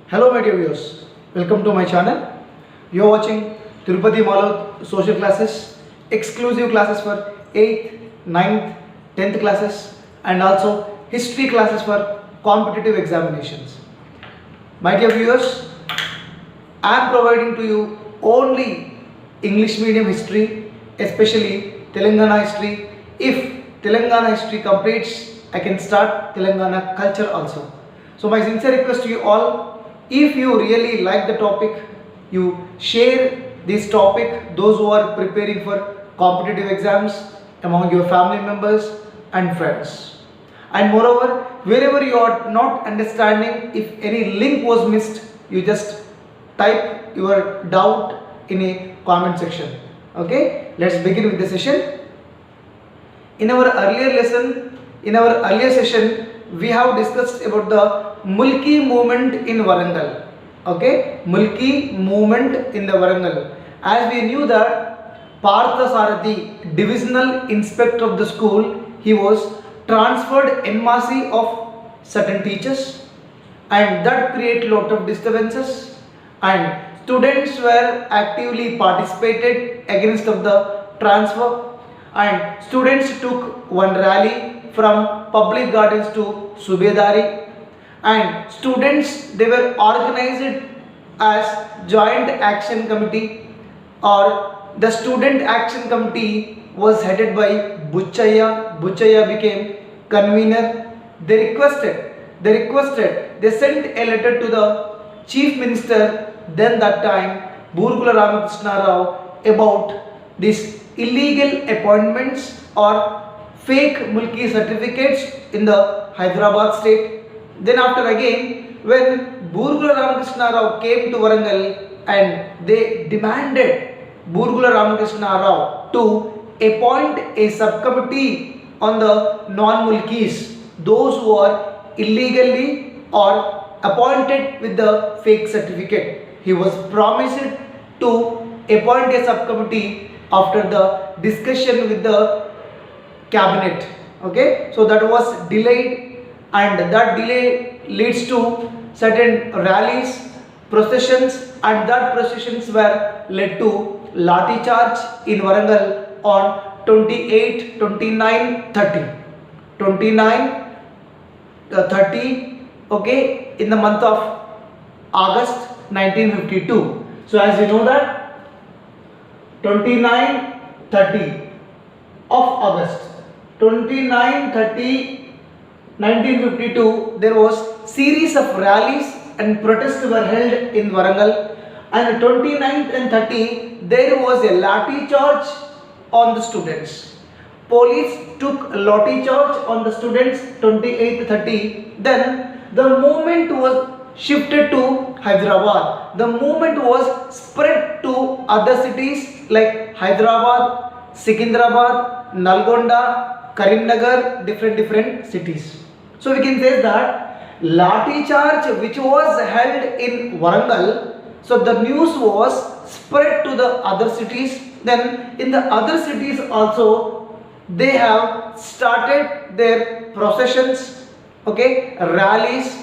Hello my dear viewers, welcome to my channel. You are watching Tirupati Malod social classes, exclusive classes for 8th, 9th, 10th classes and also history classes for competitive examinations. My dear viewers, I am providing to you only English medium history, especially Telangana history. If Telangana history completes, I can start Telangana culture also. So my sincere request to you all, if you really like the topic, you share this topic those who are preparing for competitive exams among your family members and friends. And moreover, wherever you are not understanding, if any link was missed, you just type your doubt in a comment section. Okay, let's begin with the session. In our earlier session, we have discussed about the Mulki movement in Warangal. Okay, Mulki movement in the Warangal. As we knew that Partha Sarathi, divisional inspector of the school, he was transferred en masse of certain teachers, and that created lot of disturbances, and students were actively participated against of the transfer, and students took one rally from public gardens to Subedari, and students, they were organized as joint action committee, or the student action committee was headed by Buchaya became convener. They sent a letter to the chief minister then that time, Burgula Ramakrishna Rao, about these illegal appointments or fake Mulki certificates in the Hyderabad state. Then after again, when Burgula Ramakrishna Rao came to Warangal, and they demanded Burgula Ramakrishna Rao to appoint a subcommittee on the non-Mulkis, those who are illegally or appointed with the fake certificate. He was promised to appoint a subcommittee after the discussion with the cabinet. Okay, so that was delayed, and that delay leads to certain rallies, processions, and that processions were led to Lati charge in Warangal on 28, 29, 30. 29, 30, okay, in the month of August 1952. So as you know that 29, 30 of August, 29, 30, 1952, there was series of rallies and protests were held in Warangal, and 29th and 30 there was a lathi charge on the students. Police took lathi charge on the students 28th, 30. Then the movement was shifted to Hyderabad. The movement was spread to other cities like Hyderabad, Secunderabad, Nalgonda, Karimnagar, different cities. So we can say that Lathi charge which was held in Warangal, so the news was spread to the other cities. Then in the other cities also they have started their processions, okay, rallies,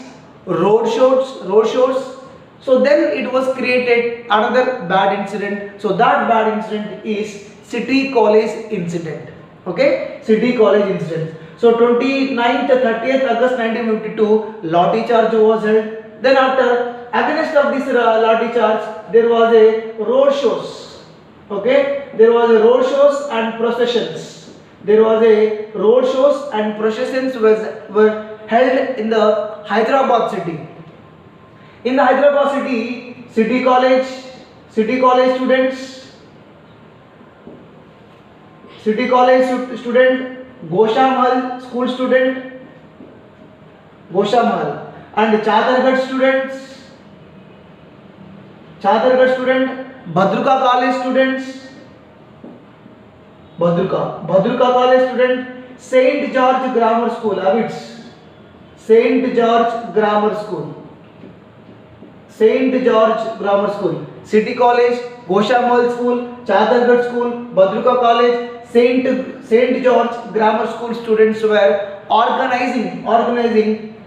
road shows. So then it was created another bad incident. So that bad incident is City College incident. Okay, City College incident. So 29th, 30th August 1952, Lathi charge was held. Then after, against of this Lathi charge, there was a road shows. Okay, there was a road shows and processions. Were held in the Hyderabad city. In the Hyderabad city, City College student, Gosha school student, and Chadargarh student, Bhadruka College students, Bhadruka College student, Saint George Grammar School, Abits, Saint George Grammar School, City College, Gosha School, Chadargarh School, Bhadruka College, Saint George Grammar School students were organizing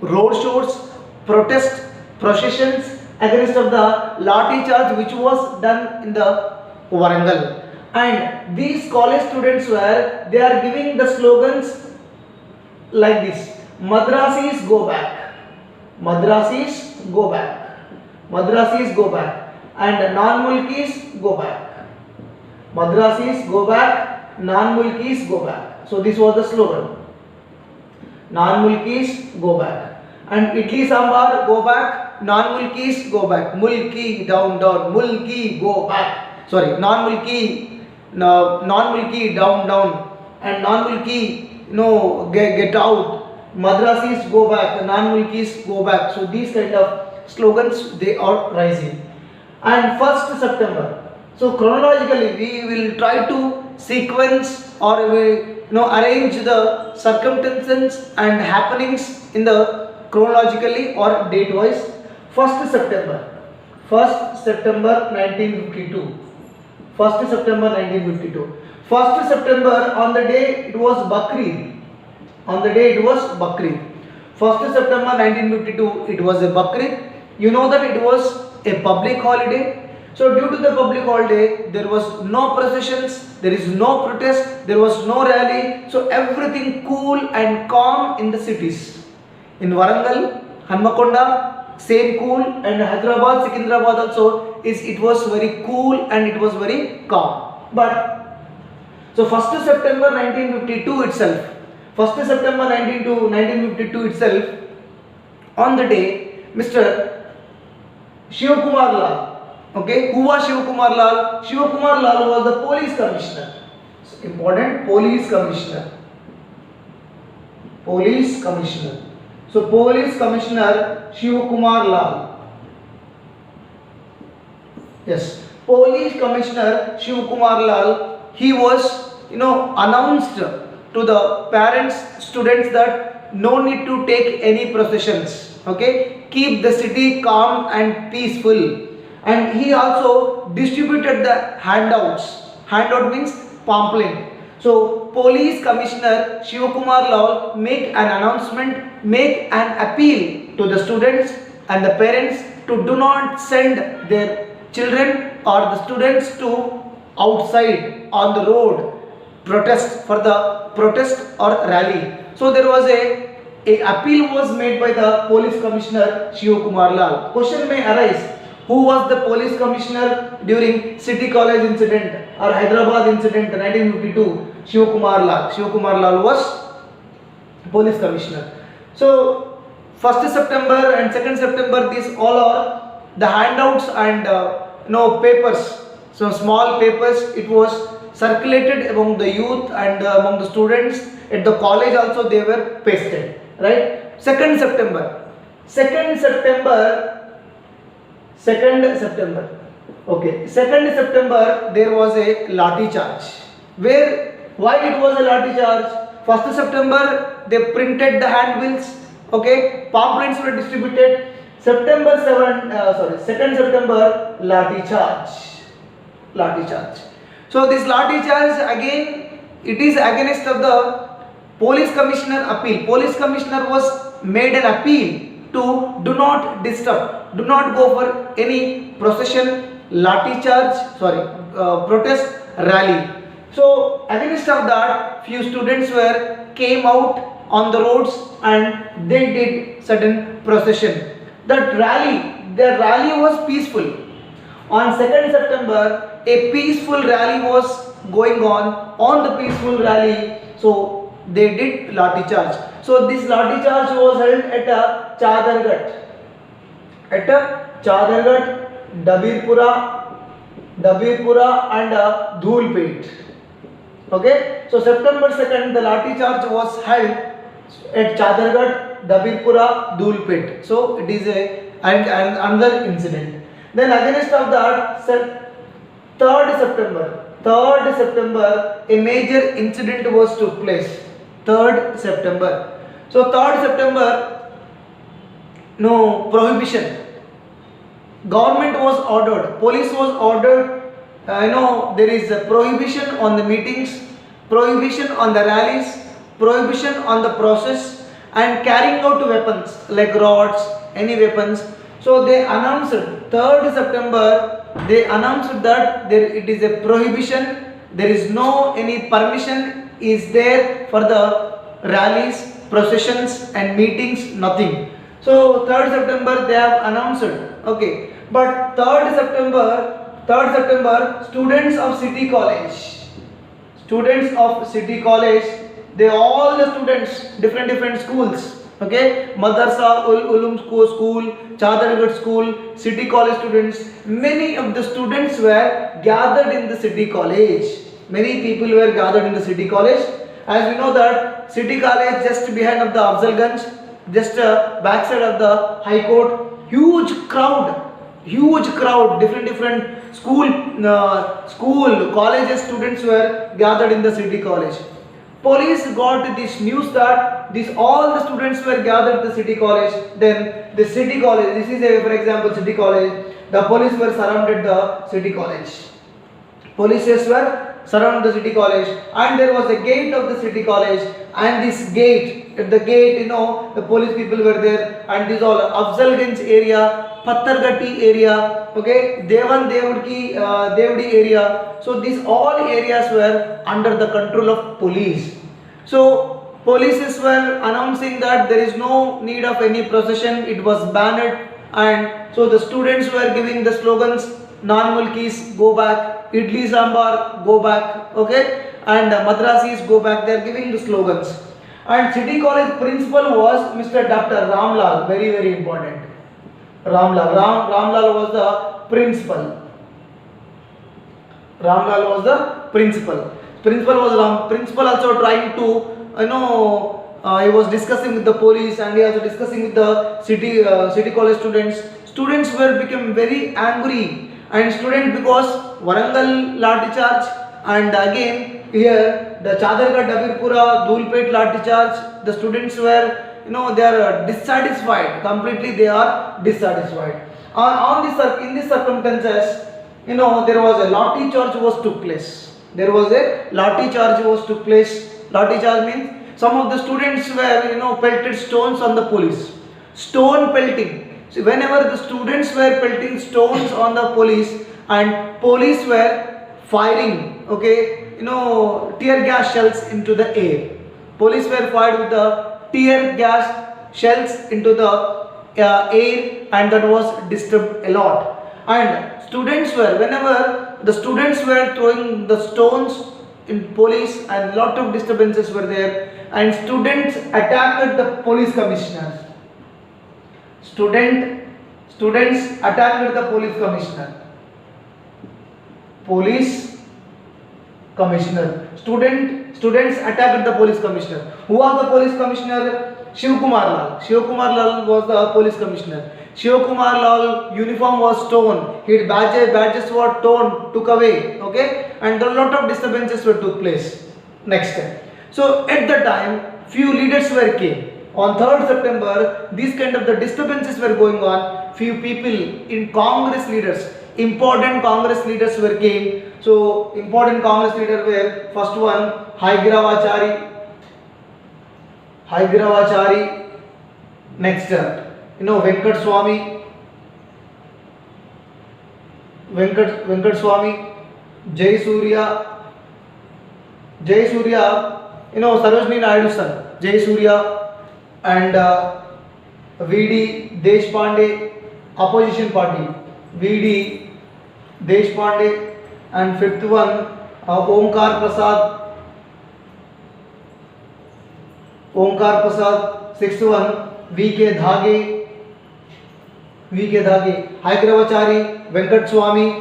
road shows, protest, processions against of the lathi charge which was done in the Warangal. And these college students were, they are giving the slogans like this: Madrasis go back, Madrasis go back, Madrasis go back, and non-Mulkis go back. Madrasis go back, non-Mulkis go back. So this was the slogan. Non-Mulkis go back, and Idli Sambar go back, non-Mulkis go back. Mulki down down, Mulki go back. Sorry, non-Mulki, no, non-Mulki down down, and non-Mulki get out. Madrasis go back, non-Mulkis go back. So these kind of slogans they are rising. And 1st September. So chronologically we will try to sequence or we arrange the circumstances and happenings in the chronologically or date wise. 1st September. 1st September 1952. 1st September 1952. 1st September, on the day it was Bakri. On the day it was Bakri. 1st September 1952 it was a Bakri. You know that it was a public holiday. So due to the public holiday, there was no processions, there is no protest, there was no rally. So everything cool and calm in the cities. In Warangal, Hanmakonda, same cool, and Hyderabad, Secunderabad also it was very cool and it was very calm. But so 1st September 1952 itself, 1st September 1952 itself, on the day, Mr. Shivakumar Lal. Okay, who was Shivakumar Lal? Shivakumar Lal was the police commissioner. So, important, police commissioner. Police commissioner. So police commissioner Shivakumar Lal. Yes, police commissioner Shivakumar Lal. He was, announced to the parents, students that no need to take any processions. Okay, keep the city calm and peaceful. And he also distributed the handouts. Handout means pamphlet. So police commissioner Shivakumar Lal make an announcement, make an appeal to the students and the parents to do not send their children or the students to outside on the road for the protest or rally. So there was a appeal was made by the police commissioner Shivakumar Lal. Question may arise: who was the police commissioner during City College incident or Hyderabad incident 1952? Shivakumar Lal. Shivakumar Lal was police commissioner. So 1st September and 2nd September, these all are the handouts and papers. So small papers, it was circulated among the youth and among the students. At the college also they were pasted. Right? 2nd September. 2nd September. Okay. 2nd September there was a lathi charge. Why it was a lathi charge? 1st September they printed the handbills. Okay. Pamphlets were distributed. 2nd September lathi charge. Lathi charge. So this lathi charge again, it is against of the police commissioner appeal. Police commissioner was made an appeal to do not disturb, do not go for any procession, lathi charge, protest, rally. So against of that, few students came out on the roads and they did certain procession. The rally was peaceful. On 2nd September, a peaceful rally was going on the peaceful rally. So they did lathi charge. So this lathi charge was held at Chadargarh, Dabirpura and Dhulpet. Okay, so September 2nd the lathi charge was held at Chadargarh, Dabirpura, Dhulpet. So it is another incident. Then against of that, 3rd September, a major incident was took place. 3rd September. So 3rd September, prohibition. Government was ordered, police was ordered. There is a prohibition on the meetings, prohibition on the rallies, prohibition on the process, and carrying out weapons like rods, any weapons, So they announced 3rd September. They announced that it is a prohibition. There is no any permission is there for the rallies, processions, and meetings. Nothing. So 3rd September they have announced. Okay, but 3rd September, students of City College, they all the students, different schools. Okay, Madrasa Ulum School, Chadargarh School, City College students, many of the students were gathered in the City College. Many people were gathered in the City College. As we know that City College just behind of the Afzalganj, just backside of the High Court, huge crowd, different school colleges students were gathered in the City College. Police got this news that all the students were gathered at the City College. Then the City College, this is a, for example, City College, the police were surrounded the City College. Polices were surrounded the City College, and there was a gate of the City College, and this gate, at the gate, the police people were there, and this all Afzalganj area, Pattargatti area, okay, Devdi area. So these all areas were under the control of police. So polices were announcing that there is no need of any procession, it was banned, and so the students were giving the slogans, non-mulkis go back, idli sambar go back, okay, and madrasis go back. They are giving the slogans. And City College principal was Mr. Dr. Ramlal, very important. Ramlal was the principal. Principal also trying to, he was discussing with the police, and he also discussing with the City College students. Students were become very angry, and students, because Warangal Lati charge, and again here the Chadargarh, Dabirpura, Dhulpet Lati charge, the students were, they are dissatisfied, completely they are dissatisfied. In these circumstances, there was a Lati charge was took place. Lati charge means some of the students were, pelted stones on the police. Stone pelting. So whenever the students were pelting stones on the police, and police were firing, tear gas shells into the air. Police were fired with the tear gas shells into the air, and that was disturbed a lot. And whenever the students were throwing the stones in police, and lot of disturbances were there, and students attacked the police commissioner. Students attacked the police commissioner. Students attacked the police commissioner. Who was the police commissioner? Shivkumar Lal was the police commissioner. Shivkumar Lal uniform was torn. His badges were torn, took away. Okay, and a lot of disturbances took place. Next, so at the time, few leaders came. On 3rd September, these kind of the disturbances were going on. Few people in Congress leaders, important Congress leaders came. So important Congress leaders were, first one, Haigiravachari. Next, Venkat Swami, Jay Surya, Sarojini Naidu's son, Jay Surya, and V.D. Deshpande, opposition party, V.D. Deshpande, and fifth one, Omkar Prasad, sixth one, V.K. Dhage, Haigiravachari, Venkat Swami,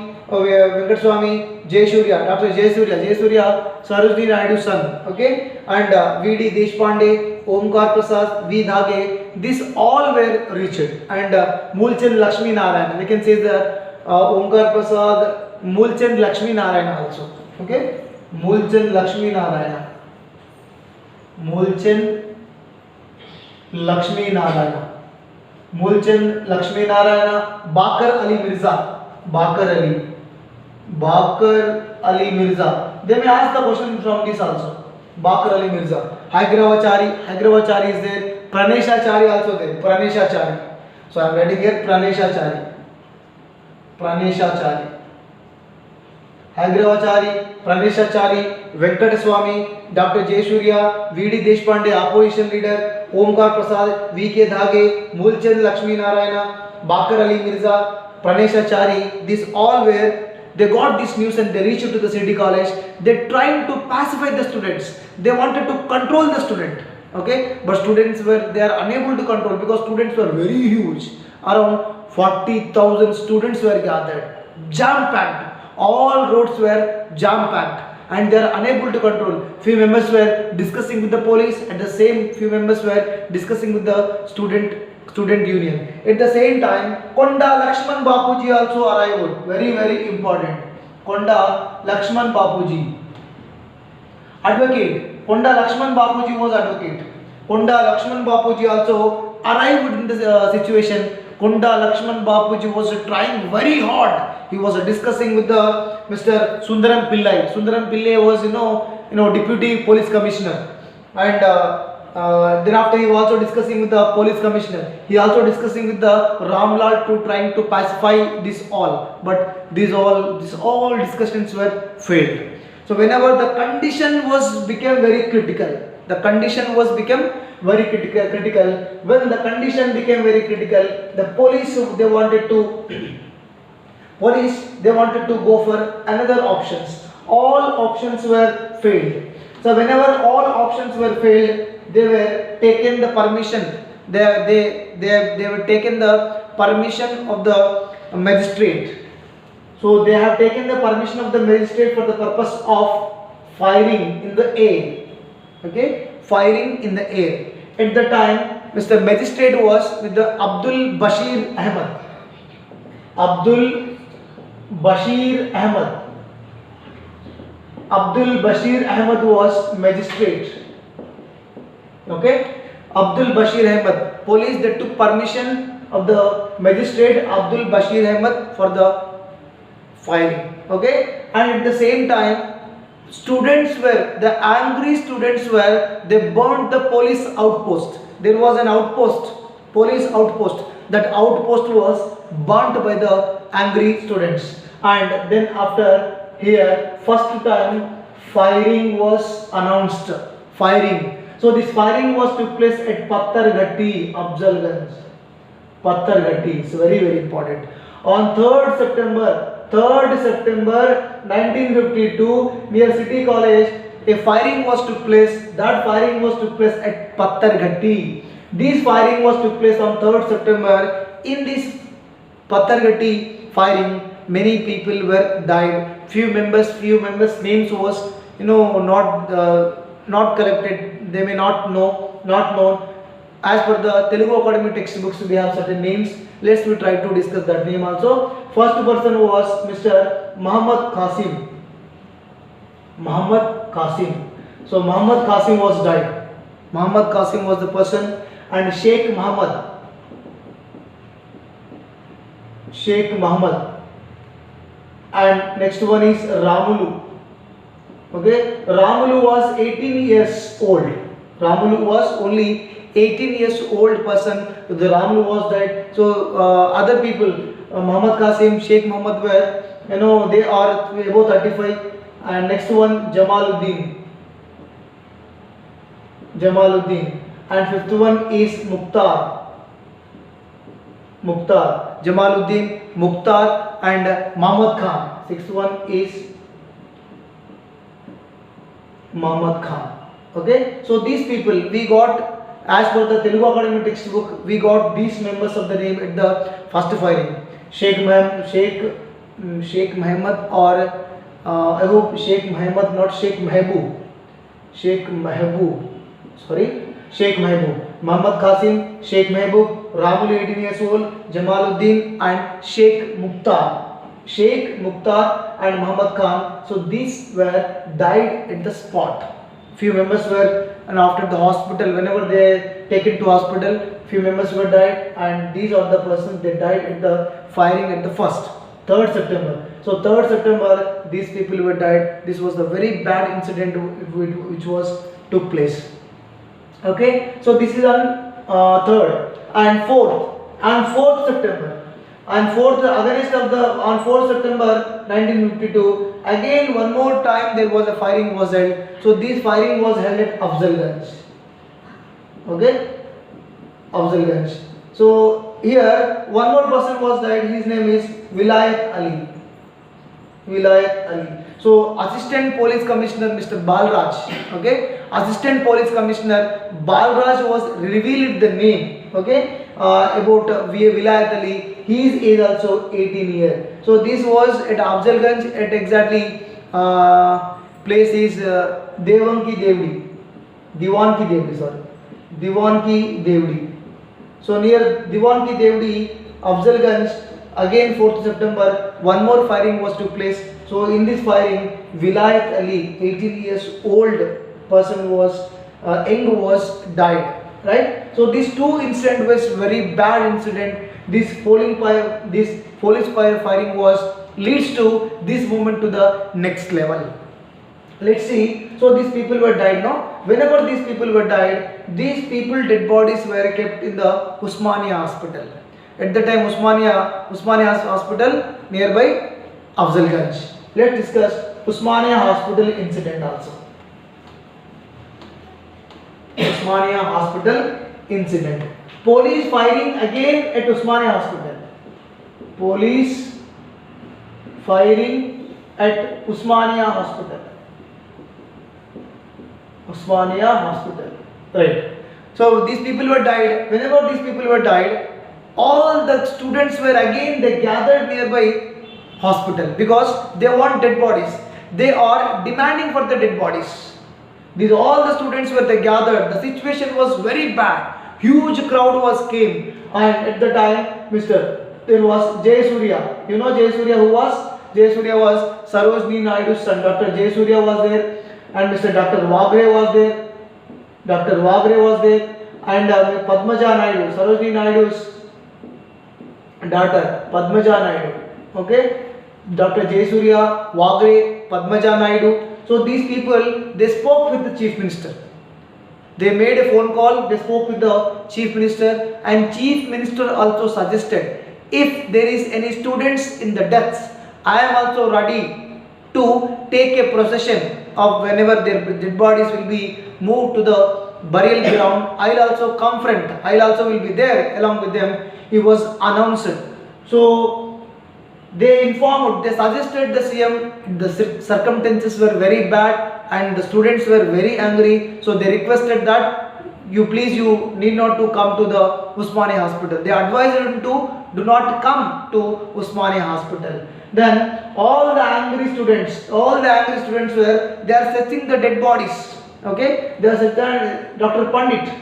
Jay Surya, Dr. Jay Surya, Sarojini Naidu's son, okay, and V.D. Deshpande, Omkar Prasad, V. Dhage, these all were reached, and Mulchand Lakshmi Narayana, we can say that Omkar Prasad, Mulchand Lakshmi Narayana also, okay, Mulchand Lakshmi Narayana, Bakar Ali Mirza. They may ask the question from this also. Bakar Ali Mirza. Haigiravachari is there. Praneshachari also there. So I am writing here Praneshachari. Praneshachari. Hagravachari, Praneshachari, Venkataswamy, Dr. Jayasuriya, V.D. Deshpande, opposition leader, Omkar Prasad, V.K. Dhage, Mulchand Lakshmi Narayana, Bakar Ali Mirza, Praneshachari. These all were, they got this news and they reached to the city college. They tried to pacify the students. They wanted to control the student. Okay, but students were, they are unable to control because students were very huge. Around 40,000 students were gathered, jam packed. All roads were jam packed and they are unable to control. Few members were discussing with the police, at the same few members were discussing with the student union. At the same time, Konda Lakshman Bapuji also arrived. Very important. Konda Lakshman Bapuji, advocate. Konda Lakshman Bapuji was advocate. Konda Lakshman Bapuji also arrived in this situation. Konda Lakshman Bapuji was trying very hard. He was discussing with the Mr. Sundaram Pillai. Sundaram Pillai was deputy police commissioner, and then after he was also discussing with the police commissioner. He also discussing with the Ramlal to trying to pacify this all, but these all discussions were failed. So whenever the condition was became very critical, the condition was become very critical. When the condition became very critical, the police they wanted to go for another options. All options were failed. So whenever all options were failed, they were taken the permission. They were taken the permission of the magistrate. So they have taken the permission of the magistrate for the purpose of firing in the air. Okay, firing in the air. At the time, Mr. Magistrate was with the Abdul Bashir Ahmed. Abdul Bashir Ahmed was magistrate. Okay, Abdul Bashir Ahmed. Police, they took permission of the magistrate Abdul Bashir Ahmed for the firing. Okay, and at the same time, the angry students were, they burned the police outpost. There was an outpost, police outpost. That outpost was burnt by the angry students. And then after here, first time firing was announced. Firing. So this firing was took place at Pattarghatti, Afzalganj. Pattarghatti. It's very important. On 3rd September 1952, near City College, a firing was took place. That firing was took place at Pattarghatti. This firing was took place on 3rd September. In this Pattarghatti firing, many people were died. Few members names was not collected. They may not known. As per the Telugu Academy textbooks, we have certain names. Let's try to discuss that name also. First person was Mr. Muhammad Qasim. So Muhammad Qasim was died. Muhammad Qasim was the person, and Sheikh Muhammad. And next one is Ramulu. Okay, Ramulu was 18 years old. Ramulu was only 18 years old person. The Ramulu was died. So other people, Muhammad Qasim, Sheikh Muhammad were, they are above 35. And next one, Jamaluddin. And fifth one is Mukhtar. Jamaluddin, Mukhtar, and Muhammad Khan. Sixth one is Muhammad Khan. Okay, so these people we got, as per the Telugu Academy textbook, we got these members of the name at the first firing. Sheikh Muhammad, or I hope Sheikh Muhammad, not Sheikh Mehboob. Sheikh Mehboob. Muhammad Qasim, Sheikh Mehboob, Ramulu 18 years old, Jamaluddin, and Sheikh Mukhtar and Muhammad Khan. So these were died at the spot. Few members were, and after the hospital, whenever they taken to hospital, few members were died, and these are the persons they died at the firing at the 3rd September. So 3rd September, these people were died. This was the very bad incident which was took place. Okay, so this is on 3rd. And 4th on 4th September, on 4th against of the on 4th September 1952, again one more time there was a firing was held. So this firing was held at Afzalganj. Okay, Afzalganj. So here one more person was died. His name is Vilayat Ali. Vilayat Ali. So Assistant Police Commissioner Mr. Balraj. Okay, Assistant Police Commissioner Balraj was revealed the name. Okay, about Vilayat Ali. His age also 18 years. So this was at Afzalganj at exactly place is Devanki Devdi. Diwanki Devdi, sorry. Diwanki Devdi. So near Diwanki Devdi, Afzalganj, again 4th September, one more firing was took place. So in this firing, Vilayat Ali, 18 years old person was, young was died. Right? So these two incident was very bad incident. This police fire firing was leads to this movement to the next level. Let's see. So these people were died now. Whenever these people were died, these people dead bodies were kept in the Usmania hospital. At the time Usmania hospital nearby Afzalganj. Let's discuss Usmania hospital incident also. Usmania hospital incident. Police firing again at Usmania hospital. Police firing at Usmania hospital. Usmania hospital. Right. So these people were died. Whenever these people were died, all the students were again they gathered nearby hospital because they want dead bodies. They are demanding for the dead bodies. These all the students were they gathered. The situation was very bad. Huge crowd was came, and at the time, there was Jay Surya. You know Jay Surya who was? Jay Surya was Sarojini Naidu's son. Dr. Jay Surya was there, and Mr. Dr. Wagre was there. Dr. Wagre was there, and Padmaja Naidu, Sarojini Naidu's daughter, Padmaja Naidu. Okay, Dr. Jay Surya, Wagre, Padmaja Naidu. So these people they spoke with the chief minister. They made a phone call, they spoke with the chief minister, and chief minister also suggested if there is any students in the deaths, I am also ready to take a procession of whenever their dead bodies will be moved to the burial ground. I will also come front, I will also will be there along with them. He was announced. So they informed, they suggested the CM, the circumstances were very bad and the students were very angry, so they requested that you need not to come to the Usmania hospital. They advised him to do not come to Usmania hospital. Then all the angry students were, they are searching the dead bodies. Okay, they are searching Dr. Pandit.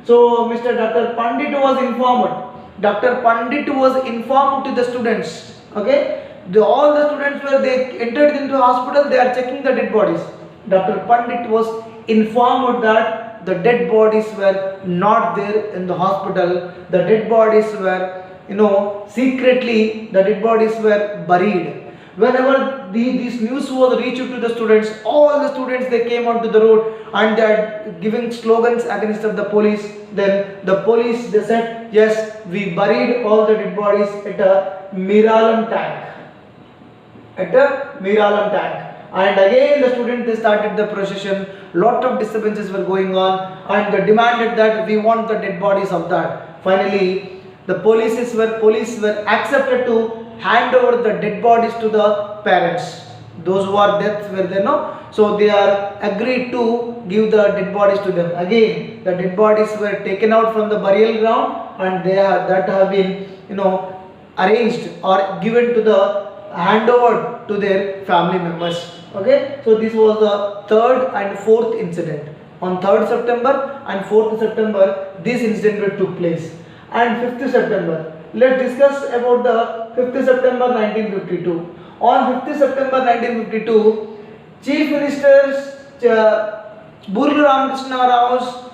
So Dr. Pandit was informed. Dr. Pandit was informed to the students. Okay, all the students were they entered into hospital, they are checking the dead bodies. Dr. Pandit was informed that the dead bodies were not there in the hospital. The dead bodies were, secretly the dead bodies were buried. Whenever this news was reached to the students, all the students they came onto the road and they are giving slogans against the police. Then the police they said, yes, we buried all the dead bodies at a Miralam tank. And again the students they started the procession. Lot of disturbances were going on and they demanded that we want the dead bodies of that. Finally, the police were accepted to hand over the dead bodies to the parents. Those who are dead were there, no? So they are agreed to give the dead bodies to them. Again, the dead bodies were taken out from the burial ground and that have been, arranged or given to the handover to their family members. Okay, so this was the third and fourth incident. On 3rd September and 4th September, this incident took place. And 5th September, let's discuss about the 5th September 1952. On 5th September 1952, Chief Minister's Burl Ramakrishna Rao's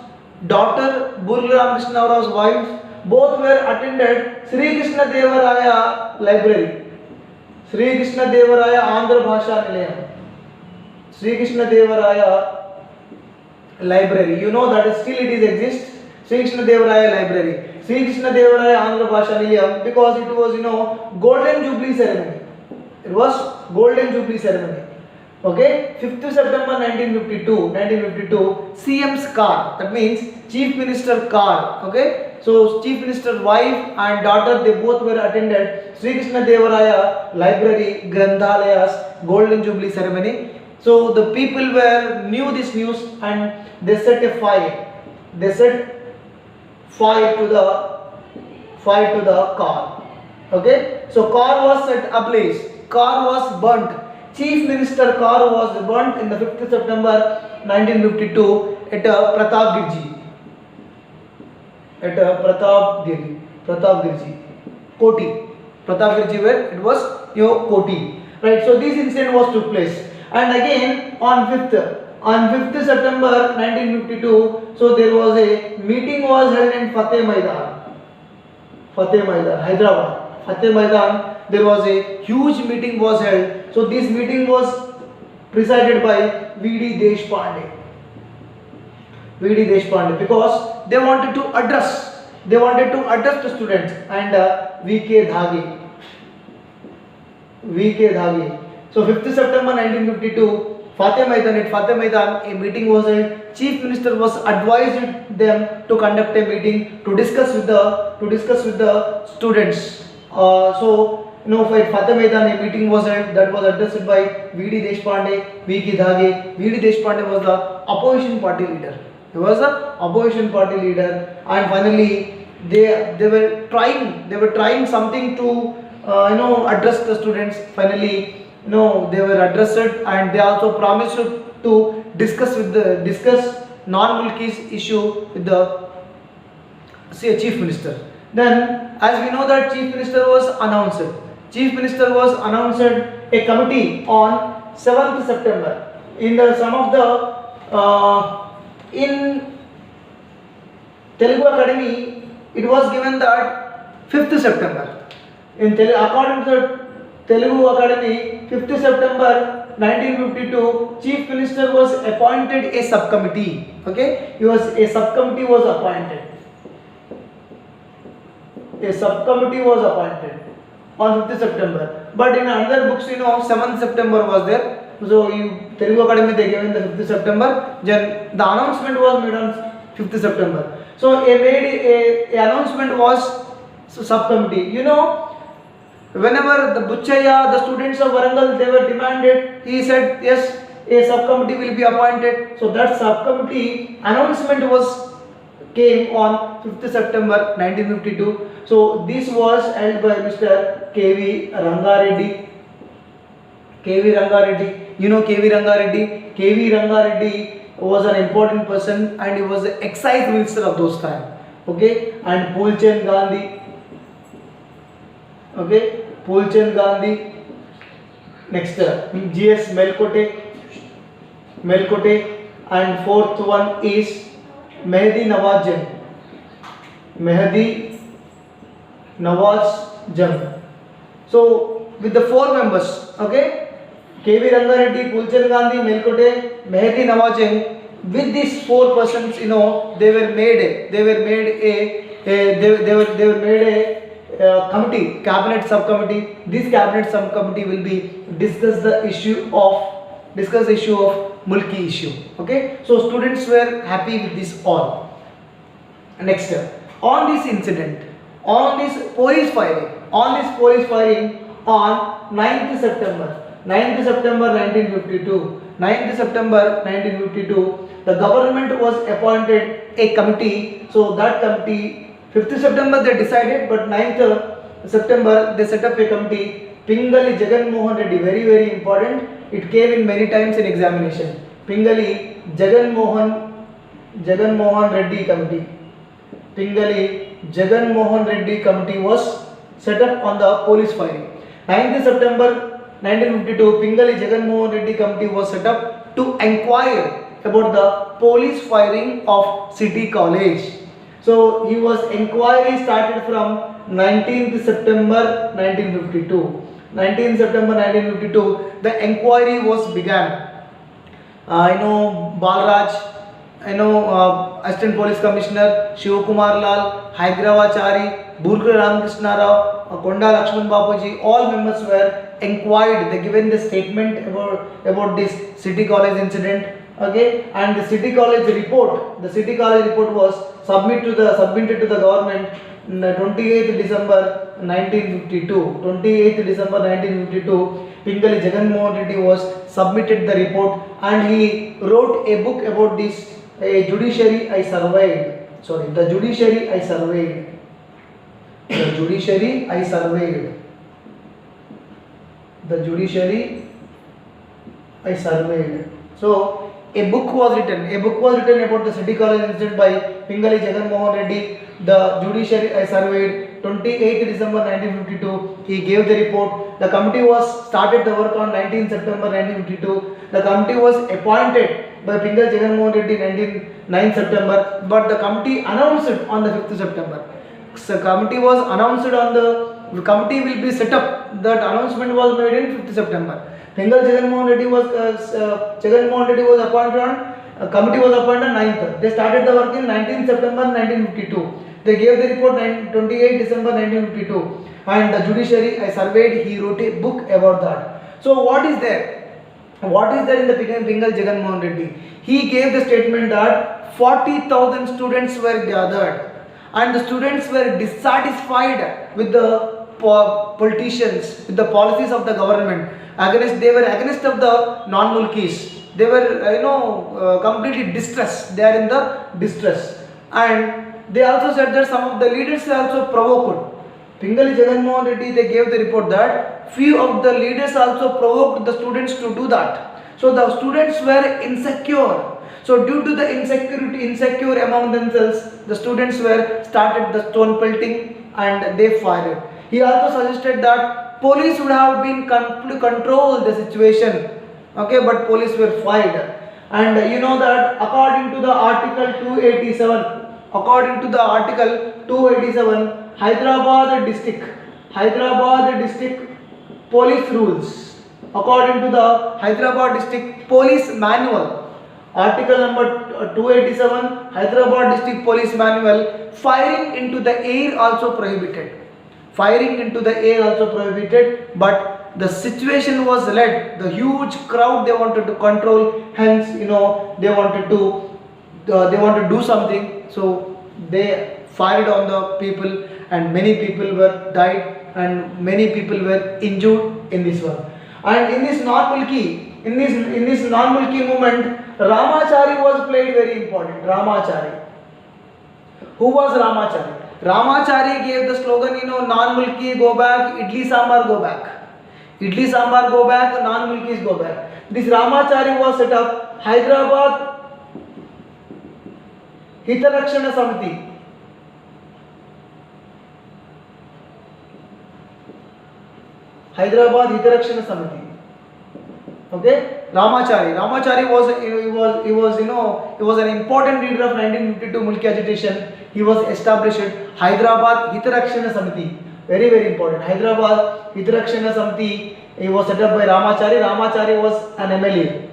daughter, Burl Ramakrishna Rao's wife, both were attended Sri Krishna Devaraya Library. Sri Krishna Devaraya Andhra Bhasha Nilayam. Sri Krishna Devaraya Library. You know that still it is exists. Sri Krishna Devaraya Library, Sri Krishna Devaraya Andhra Bhasha Nilayam, because it was golden jubilee ceremony. It was golden jubilee ceremony. Okay, 5th September 1952, CM's car, that means Chief Minister car. Okay, so Chief Minister wife and daughter, they both were attended Sri Krishna Devaraya Library Granthalayas golden jubilee ceremony. So the people knew this news and they set a fire. They set fire to the car. Okay, so car was set ablaze, car was burnt. Chief Minister car was burnt in the 5th September 1952 at Pratapgirji. At Pratapgirji, Koti. Pratapgirji, where it was Koti. Right. So this incident was took place, and again on 5th September 1952. So there was a meeting was held in Fateh Maidan, Hyderabad. Fateh Maidan. There was a huge meeting was held. So this meeting was presided by V.D. Deshpande, because they wanted to address the students, and V.K. Dhage. So 5th September 1952, Fateh Maidan, a meeting was held. Chief Minister was advised them to conduct a meeting to discuss with the students. So for Fateh Maidan, a meeting was held that was addressed by V.D. Deshpande, V.K. Dhage. V.D. Deshpande was the opposition party leader. And finally they were trying something to address the students. Finally, they were addressed, and they also promised to discuss non-Mulki's issue with the Chief Minister. Then, as we know that Chief Minister was announced a committee on 7th September. In Telugu Academy, it was given that 5th September. According to Telugu Academy, 5th September 1952, Chief Minister was appointed a subcommittee. Okay, a subcommittee was appointed. On 5th September. But in another books, 7th September was there. So Telugu Academy, they gave in the 5th September. Then the announcement was made on 5th September. So a announcement was subcommittee. Whenever the Buchaya, the students of Warangal, they were demanded, he said yes, a subcommittee will be appointed. So that subcommittee announcement came on 5th September 1952. So this was held by Mr. K.V. Rangareddy. K.V. Rangareddy. K.V. Rangareddy? K.V. Rangareddy was an important person, and he was the excise minister of those time. Okay, and Pulchand Gandhi. Okay, Pulchand Gandhi. Next, G.S. Melkote, and fourth one is Mehdi Nawaz Jung. So with the four members, okay, K.V. Rangareddy, Pulchand Gandhi, Melkote, Mehdi Nawaz Jung, with these four persons, they were made a committee, cabinet subcommittee. This cabinet subcommittee will be discuss the issue of Mulki issue. Okay, so students were happy with this all. Next, on this incident, on this police firing on 9th September 1952, the government was appointed a committee. So that committee, 5th September they decided, but 9th September they set up a committee. Pingali Jagan Mohan Reddy, very very important. It came in many times in examination. Pingali Jagan Mohan Reddy committee. Pingali Jagan Mohan Reddy committee was set up on the police firing. 9th September 1952, Pingali Jagan Mohan Reddy committee was set up to inquire about the police firing of City College. So he was inquiry started from 19th September 1952. 19th September 1952, the inquiry was began. Balraj Assistant Police Commissioner Shiv Kumar Lal, Haigravaachari, Burkra Ramakrishna Rao, Konda Lakshman Bapuji, all members were inquired. They given the statement about this City College incident. Okay, and the City College report was submitted to the government 28th December 1952. 28th December 1952, Pingali Jagannath Reddy was submitted the report, and he wrote a book about this. The judiciary I surveyed. The judiciary I surveyed. The judiciary I surveyed. The judiciary I surveyed. So a book was written. About the City College incident by Pingali Jagannath Reddy. The judiciary I surveyed. 28th December 1952. He gave the report. The committee was started the work on 19th September 1952. The committee was appointed by Pingali Jagannath Reddy 9th September, but the committee announced it on the 5th September. So committee was announced on the committee will be set up. That announcement was made in 5th September. Pingali Jagannath Reddy was appointed on committee was appointed 9th. They started the work in 19th September 1952. They gave the report 28 December 1952, and the judiciary I surveyed. He wrote a book about that. So what is there? What is there in the Pingali Jagannath Reddy? He gave the statement that 40,000 students were gathered, and the students were dissatisfied with the politicians, with the policies of the government. They were against of the non-mulkis. They were completely distressed. They are in the distress, and they also said that some of the leaders also provoked. Pingali Jagannath Reddy, they gave the report that few of the leaders also provoked the students to do that. So the students were insecure. So due to the insecure among themselves, the students were started the stone pelting and they fired. He also suggested that police would have been to control the situation. Okay, but police were fired. And you know that according to the Article 287, Hyderabad district police rules. According to the Hyderabad district police manual, article number 287, Hyderabad district police manual, firing into the air also prohibited. But the situation was led, the huge crowd they wanted to control, hence they wanted to do something, so they fired on the people, and many people were died and many people were injured in this one. And in this non-mulki movement, Ramachari was played very important. Ramachari. Who was Ramachari? Ramachari gave the slogan, non-mulki go back, idli sambar go back. Idli sambar go back, non-mulkis go back. This Ramachari was set up Hyderabad Hitarakshana Samiti. Hyderabad Hitarakshana Samiti. Okay, Ramachari was an important leader of 1952 Mulki agitation. He was established Hyderabad Hitarakshana Samiti. Very, very important. Hyderabad Hitarakshana Samiti. He was set up by Ramachari. Ramachari was an MLA.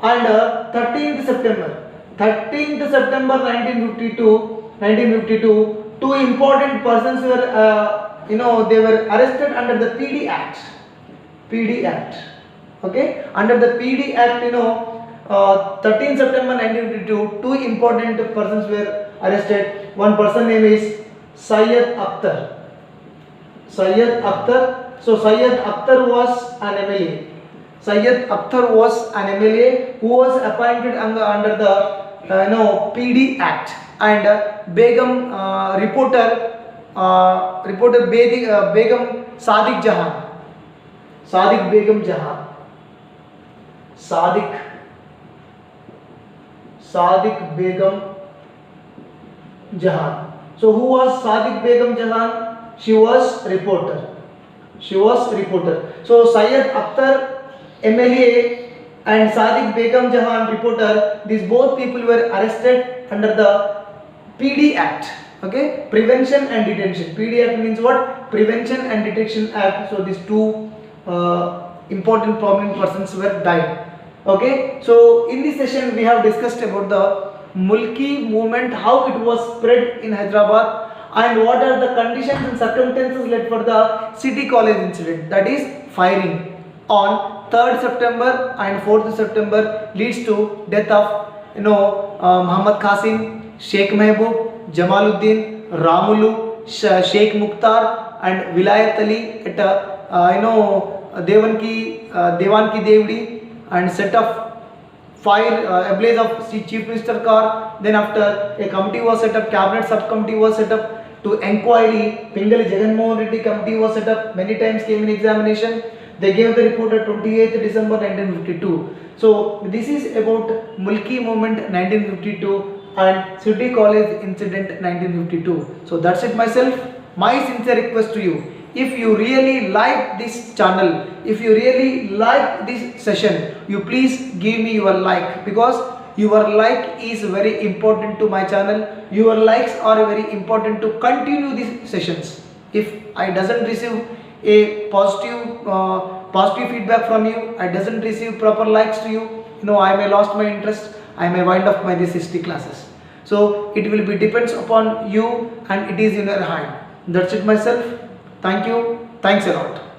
And 13th September 1952, two important persons were they were arrested under the PD Act. Okay, under the PD Act, 13th September 1952, two important persons were arrested. One person name is Syed Akhtar. So Syed Akhtar was an MLA. Who was appointed under the PD Act, and Begum reporter Begum Sadiq Begum Jahan. So who was Sadiq Begum Jahan? She was reporter. So Syed Akhtar, MLA, and Sadiq Begum Jahan, reporter, these both people were arrested under the PD Act. Okay, Prevention and Detention. PD Act means what? Prevention and Detection Act. So these two important prominent persons were died. Okay, so in this session we have discussed about the Mulki movement, how it was spread in Hyderabad, and what are the conditions and circumstances led for the City College incident, that is firing on 3rd September and 4th September leads to death of Muhammad Qasim, Sheikh Mehboob, Jamaluddin, Ramulu, Sheikh Mukhtar, and Vilayat Ali at Devanki Devdi, and set of fire ablaze of chief minister car. Then after, a committee was set up, cabinet subcommittee was set up to inquiry. Pingali Jaganmohan Reddy committee was set up, many times came in examination. They gave the report at 28th December 1952. So this is about Mulki movement 1952 and City College incident 1952. So that's it myself. My sincere request to you, if you really like this channel, if you really like this session, you please give me your like, because your like is very important to my channel. Your likes are very important to continue these sessions. If I doesn't receive a positive feedback from you, I doesn't receive proper likes to you, I may lost my interest, I may wind up my this history classes. So it will be depends upon you, and it is in your hand. That's it myself. Thank you. Thanks a lot.